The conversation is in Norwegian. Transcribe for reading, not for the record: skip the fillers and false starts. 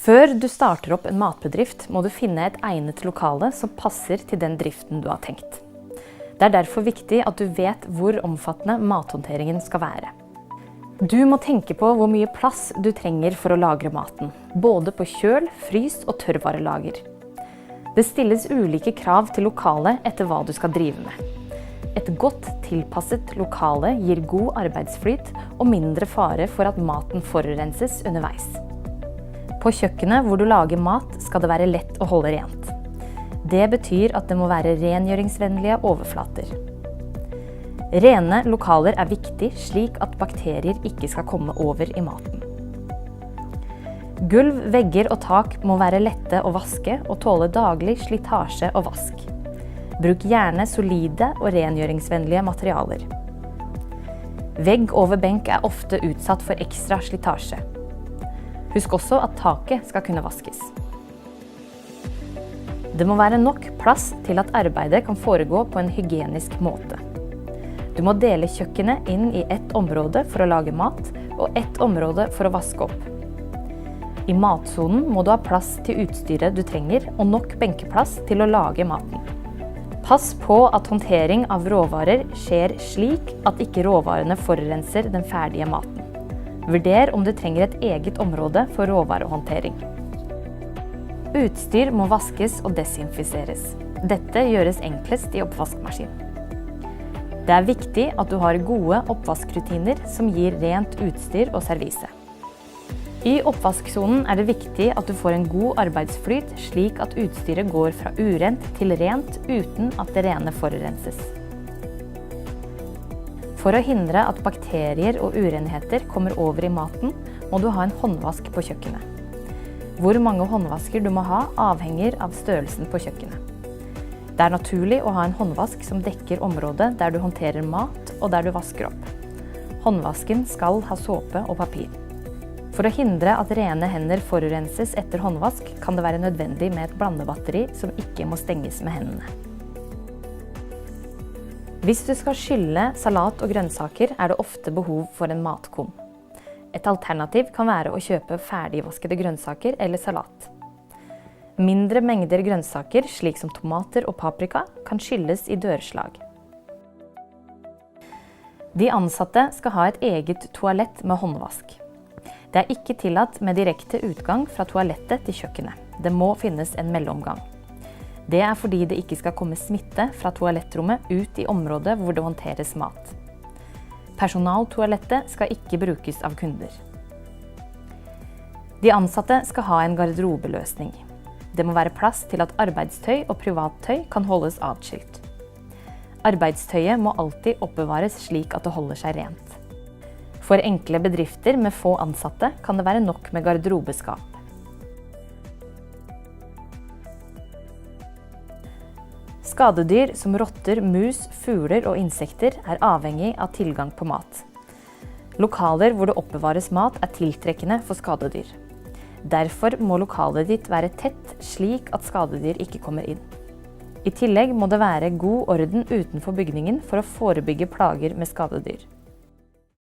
Før du starter opp en matbedrift, må du finne et egnet lokale som passer til den driften du har tenkt. Det er derfor viktig at du vet hvor omfattende mathåndteringen skal være. Du må tenke på hvor mye plass du trenger for å lagre maten, både på kjøl, frys og tørrvarelager. Det stilles ulike krav til lokalet etter hva du skal drive med. Et godt tilpasset lokale gir god arbeidsflyt og mindre fare for at maten forurenses underveis. På kjøkkenet hvor du lager mat skal det være lett å holde rent. Det betyr at det må være rengjøringsvennlige overflater. Rene lokaler er viktig slik at bakterier ikke skal komme over i maten. Gulv, vegger og tak må være lette å vaske og tåle daglig slitasje og vask. Bruk gjerne solide og rengjøringsvennlige materialer. Vegg over benk er ofte utsatt for ekstra slitasje. Husk også at taket skal kunne vaskes. Det må være nok plass til at arbeidet kan foregå på en hygienisk måte. Du må dele kjøkkenet inn i ett område for å lage mat og ett område for å vaske opp. I matsonen må du ha plass til utstyret du trenger og nok benkeplass til å lage maten. Pass på at håndtering av råvarer skjer slik at ikke råvarene forurenser den ferdige maten. Vurder om du trenger et eget område for råvarehåndtering. Utstyr må vaskes og desinfiseres. Dette gjøres enklest i oppvaskmaskin. Det er viktig at du har gode oppvaskrutiner som gir rent utstyr og servise. I oppvasksonen er det viktig at du får en god arbeidsflyt slik at utstyret går fra urent til rent uten at det rene forurenses. For å hindre at bakterier og urenheter kommer over i maten, må du ha en håndvask på kjøkkenet. Hvor mange håndvasker du må ha avhenger av størrelsen på kjøkkenet. Det er naturlig å ha en håndvask som dekker området der du håndterer mat og der du vasker opp. Håndvasken skal ha såpe og papir. For å hindre at rene hender forurenses etter håndvask, kan det være nødvendig med et blandebatteri som ikke må stenges med hendene. Hvis du skal skylle salat og grønnsaker, er det ofte behov for en matkum. Et alternativ kan være å kjøpe ferdigvaskede grønnsaker eller salat. Mindre mengder grønnsaker, slik som tomater og paprika, kan skylles i dørslag. De ansatte skal ha et eget toalett med håndvask. Det er ikke tillatt med direkte utgang fra toalettet til kjøkkenet. Det må finnes en mellomgang. Det er fordi det ikke skal komme smitte fra toalettrommet ut i området hvor det håndteres mat. Personaltoalettet skal ikke brukes av kunder. De ansatte skal ha en garderobeløsning. Det må være plass til at arbeidstøy og privattøy kan holdes atskilt. Arbeidstøyet må alltid oppbevares slik at det holder seg rent. For enkle bedrifter med få ansatte kan det være nok med garderobeskap. Skadedyr som rotter, mus, fugler og insekter er avhengig av tilgang på mat. Lokaler hvor det oppbevares mat er tiltrekkende for skadedyr. Derfor må lokalet ditt være tett slik at skadedyr ikke kommer inn. I tillegg må det være god orden utenfor bygningen for å forebygge plager med skadedyr.